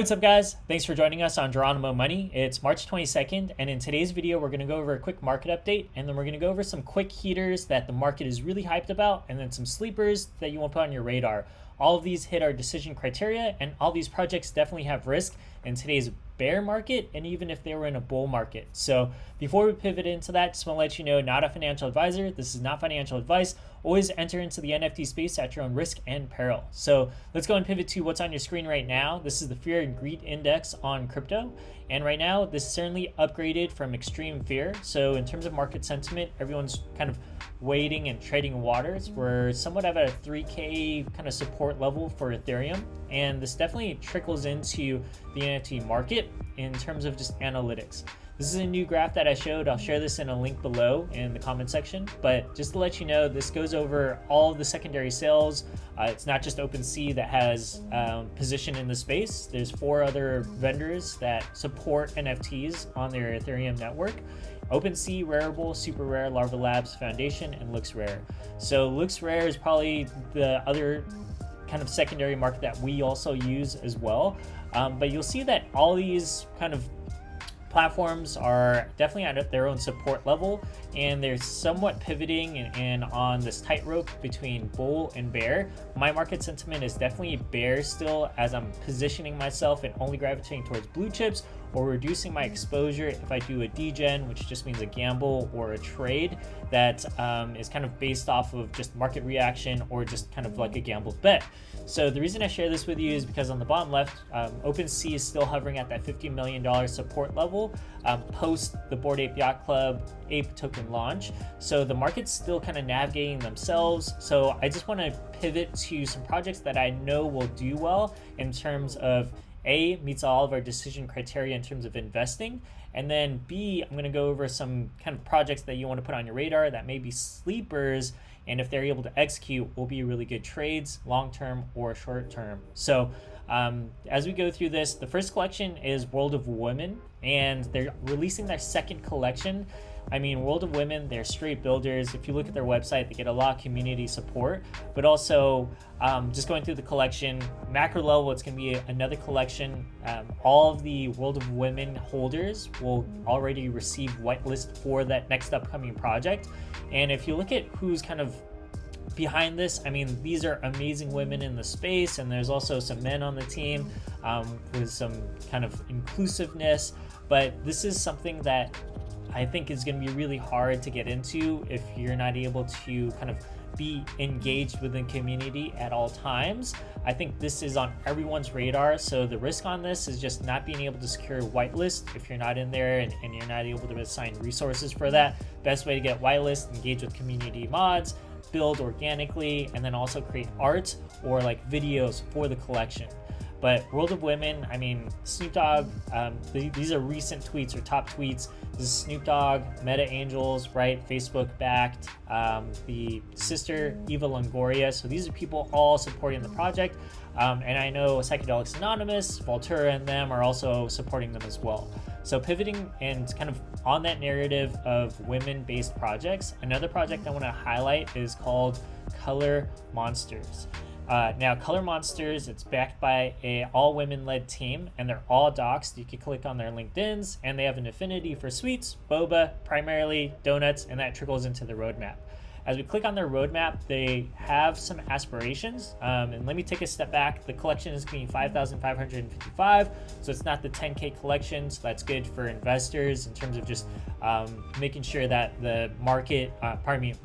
What's up, guys? Thanks for joining us on Geronimo Money. It's March 22nd, and in today's video, we're going to go over a quick market update, and then we're going to go over some quick heaters that the market is really hyped about, and then some sleepers that you want to put on your radar. All of these hit our decision criteria, and all these projects definitely have risk in today's bear market, and even if they were in a bull market. So before we pivot into that, just want to let you know, not a financial advisor. This is not financial advice. Always enter into the NFT space at your own risk and peril. So let's go and pivot to what's on your screen right now. This is the Fear and Greed Index on crypto. And right now, this is certainly upgraded from extreme fear. So in terms of market sentiment, everyone's kind of waiting and trading waters. We're somewhat at a 3K kind of support level for Ethereum. And this definitely trickles into the NFT market in terms of just analytics. This is a new graph that I showed. I'll share this in a link below in the comment section. But just to let you know, this goes over all of the secondary sales. It's not just OpenSea that has position in the space. There's 4 other vendors that support NFTs on their Ethereum network. OpenSea, Rarible, Super Rare, Larva Labs, Foundation, and LooksRare. So LooksRare is probably the other kind of secondary market that we also use as well. But you'll see that all these kind of platforms are definitely at their own support level, and they're somewhat pivoting and on this tightrope between bull and bear. My market sentiment is definitely bear still, as I'm positioning myself and only gravitating towards blue chips or reducing my exposure if I do a degen, which just means a gamble or a trade that is kind of based off of just market reaction or just kind of like a gambled bet. So the reason I share this with you is because on the bottom left, OpenSea is still hovering at that $50 million support level post the Bored Ape Yacht Club ape token launch. So the market's still kind of navigating themselves. So I just want to pivot to some projects that I know will do well in terms of A, meets all of our decision criteria in terms of investing, and then B, I'm going to go over some kind of projects that you want to put on your radar that may be sleepers, and if they're able to execute, will be really good trades, long-term or short-term. So as we go through this, the first collection is World of Women, and they're releasing their second collection. I mean, World of Women, they're straight builders. If you look at their website, they get a lot of community support, but also just going through the collection, macro level, it's going to be another collection. All of the World of Women holders will already receive whitelist for that next upcoming project. And if you look at who's kind of behind this, I mean, these are amazing women in the space, and there's also some men on the team with some kind of inclusiveness, but this is something that I think is going to be really hard to get into if you're not able to kind of be engaged within community at all times. I think this is on everyone's radar. So the risk on this is just not being able to secure a whitelist if you're not in there and you're not able to assign resources for that. Best way to get whitelist, engage with community mods, build organically, and then also create art or like videos for the collection. But World of Women, I mean, Snoop Dogg, these are recent tweets or top tweets. This is Snoop Dogg, Meta Angels, right? Facebook backed, the sister Eva Longoria. So these are people all supporting the project. And I know Psychedelics Anonymous, Voltura, and them are also supporting them as well. So pivoting and kind of on that narrative of women-based projects, another project I want to highlight is called ColorMonsters. Now, ColorMonsters, it's backed by a all-women-led team, and they're all doxed. You can click on their LinkedIns, and they have an affinity for sweets, boba, primarily donuts, and that trickles into the roadmap. As we click on their roadmap, they have some aspirations, and let me take a step back. The collection is being 5,555, so it's not the 10K collection, so that's good for investors in terms of just making sure that the market,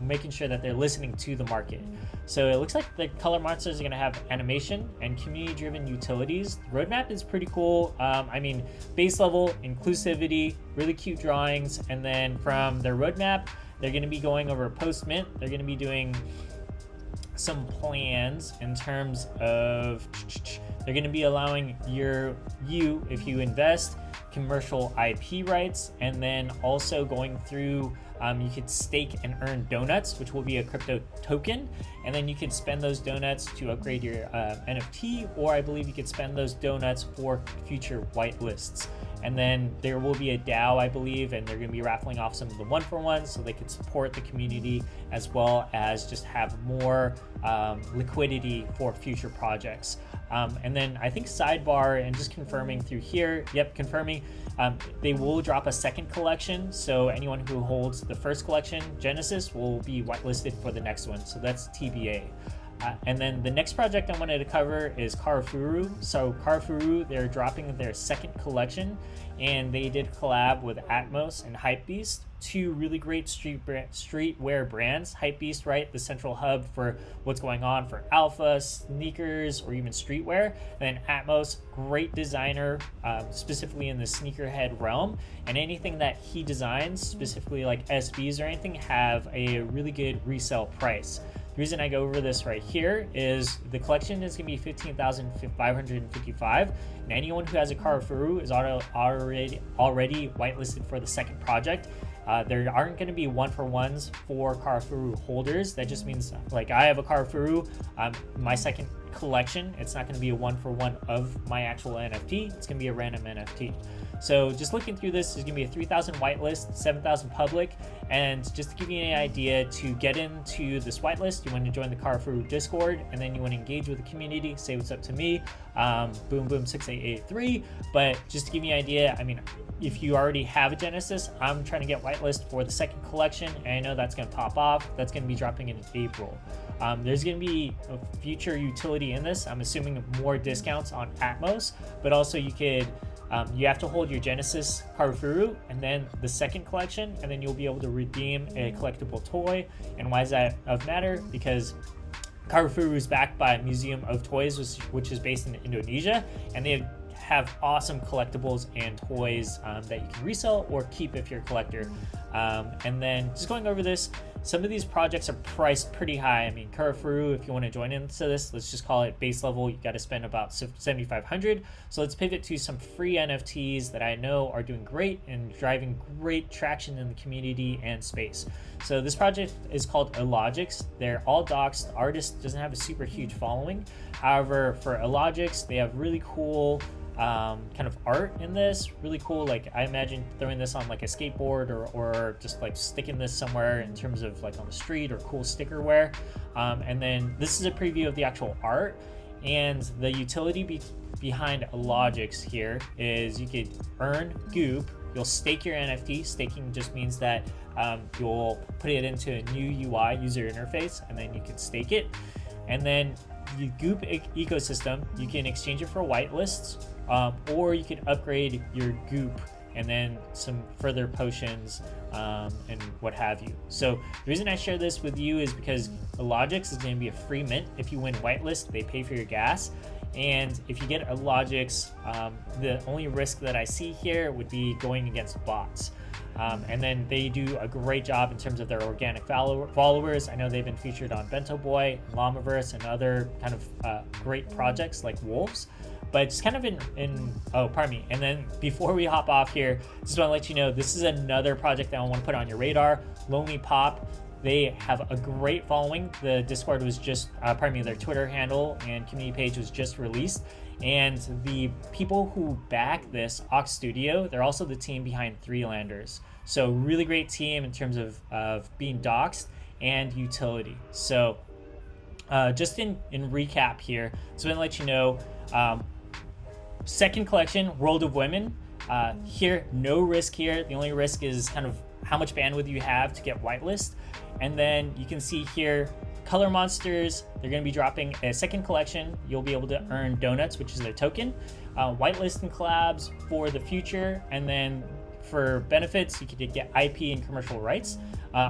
making sure that they're listening to the market. So it looks like the ColorMonsters are going to have animation and community-driven utilities. The roadmap is pretty cool. I mean, base level, inclusivity, really cute drawings, and then from their roadmap, they're going to be going over post-mint. They're going to be doing some plans in terms of, they're going to be allowing you, if you invest, commercial IP rights, and then also going through, you could stake and earn donuts, which will be a crypto token, and then you could spend those donuts to upgrade your NFT, or I believe you could spend those donuts for future whitelists. And then there will be a DAO, I believe, and they're going to be raffling off some of the 1-for-1s so they can support the community as well as just have more liquidity for future projects. And then I think sidebar, and just confirming through here, yep, confirming, they will drop a second collection. So anyone who holds the first collection, Genesis, will be whitelisted for the next one. So that's TBA. And then the next project I wanted to cover is Karafur. So Karafur, they're dropping their second collection, and they did collab with Atmos and Hypebeast, two really great streetwear brands. Hypebeast, right, the central hub for what's going on for alpha, sneakers, or even streetwear. And then Atmos, great designer, specifically in the sneakerhead realm. And anything that he designs, specifically like SBs or anything, have a really good resale price. The reason I go over this right here is the collection is going to be 15,555, and anyone who has a Karafur is already whitelisted for the second project. There aren't going to be 1-for-1s for Karafur holders. That just means, like, I have a Karafur, my second collection, it's not going to be a 1-for-1 of my actual NFT. It's going to be a random NFT. So just looking through this, there's going to be a 3,000 whitelist, 7,000 public. And just to give you an idea, to get into this whitelist, you want to join the Karafur Discord, and then you want to engage with the community, say what's up to me, boom boom 6883. But just to give you an idea, I mean, if you already have a Genesis, I'm trying to get whitelist for the second collection, and I know that's going to pop off. That's going to be dropping in April. There's going to be a future utility in this. I'm assuming more discounts on Atmos, but also you could you have to hold your Genesis Karafur and then the second collection, and then you'll be able to redeem a collectible toy. And why is that of matter? Because Karafur is backed by Museum of Toys, which is based in Indonesia, and they have awesome collectibles and toys that you can resell or keep if you're a collector. And then just going over this, some of these projects are priced pretty high. I mean, Karafur, if you want to join into this, let's just call it base level, you got to spend about 7,500. So let's pivot to some free NFTs that I know are doing great and driving great traction in the community and space. So this project is called Illogics. They're all docs. The artist doesn't have a super huge following. However, for Illogics, they have really cool kind of art in this, really cool. Like, I imagine throwing this on like a skateboard or just like sticking this somewhere in terms of like on the street, or cool sticker wear. And then this is a preview of the actual art, and the utility behind Illogics here is you could earn goop. You'll stake your NFT. Staking just means that you'll put it into a new UI user interface, and then you can stake it. And then the goop ecosystem, you can exchange it for whitelists, or you can upgrade your goop and then some further potions and what have you. So the reason I share this with you is because Illogics is going to be a free mint. If you win whitelist, they pay for your gas. And if you get Illogics, the only risk that I see here would be going against bots. And then they do a great job in terms of their organic followers. I know they've been featured on Bento Boy, Llamaverse, and other kind of great projects like Wolves. But just kind of and then before we hop off here, just want to let you know, this is another project that I want to put on your radar, Lonelypop. They have a great following. The Discord was just, their Twitter handle and community page was just released. And the people who back this, Ox Studio, they're also the team behind Three Landers. So really great team in terms of being doxed and utility. So just in recap here, so I'm gonna let you know, second collection, World of Women. Here, no risk here. The only risk is kind of how much bandwidth you have to get whitelist. And then you can see here, ColorMonsters, they're going to be dropping a second collection. You'll be able to earn donuts, which is their token. Whitelist and collabs for the future. And then for benefits, you could get IP and commercial rights.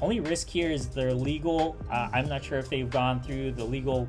Only risk here is their legal. I'm not sure if they've gone through the legal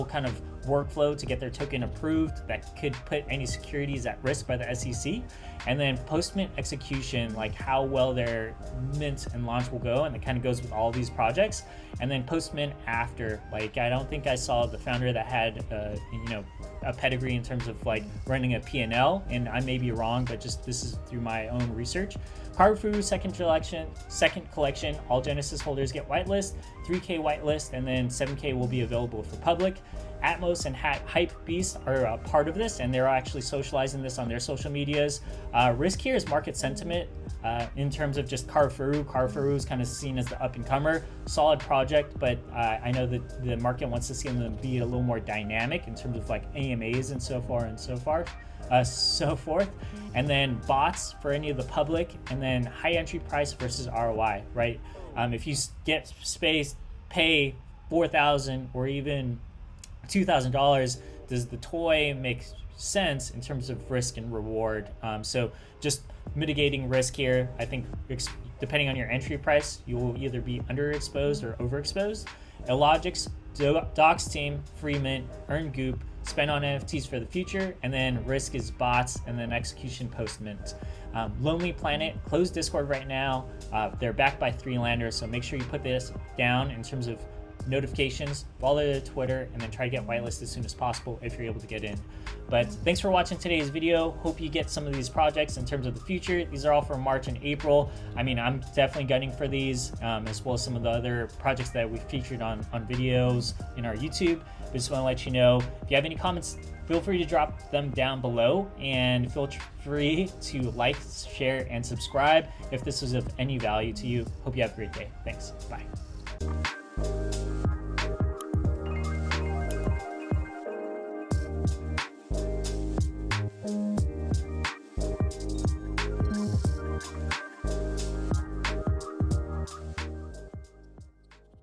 kind of workflow to get their token approved. That could put any securities at risk by the SEC. And then post-mint execution, like how well their mint and launch will go, and it kind of goes with all these projects. And then post-mint after, like, I don't think I saw the founder that had a pedigree in terms of like running a P&L, and I may be wrong, but just this is through my own research. Karafur second collection, all Genesis holders get whitelist, 3K whitelist, and then 7K will be available for public. Atmos and Hypebeast are a part of this, and they're actually socializing this on their social medias. Risk here is market sentiment in terms of just Karafur. Karafur is kind of seen as the up-and-comer, solid project, but I know that the market wants to see them be a little more dynamic in terms of like AMAs and so forth. And then bots for any of the public, and then high entry price versus ROI, right? If you get space, pay $4,000 or even $2,000, does the toy make sense in terms of risk and reward? So just mitigating risk here. I think depending on your entry price, you will either be underexposed or overexposed. Illogics, Docs team, free mint, earn goop, spend on NFTs for the future, and then risk is bots, and then execution post mint. Lonely Planet, closed Discord right now. They're backed by 3 landers, so make sure you put this down in terms of notifications, follow their Twitter, and then try to get whitelisted as soon as possible if you're able to get in. But thanks for watching today's video. Hope you get some of these projects in terms of the future. These are all for March and April. I mean, I'm definitely gunning for these, as well as some of the other projects that we featured on videos in our YouTube. But just want to let you know, if you have any comments, feel free to drop them down below, and feel free to like, share, and subscribe if this was of any value to you. Hope you have a great day. Thanks. Bye.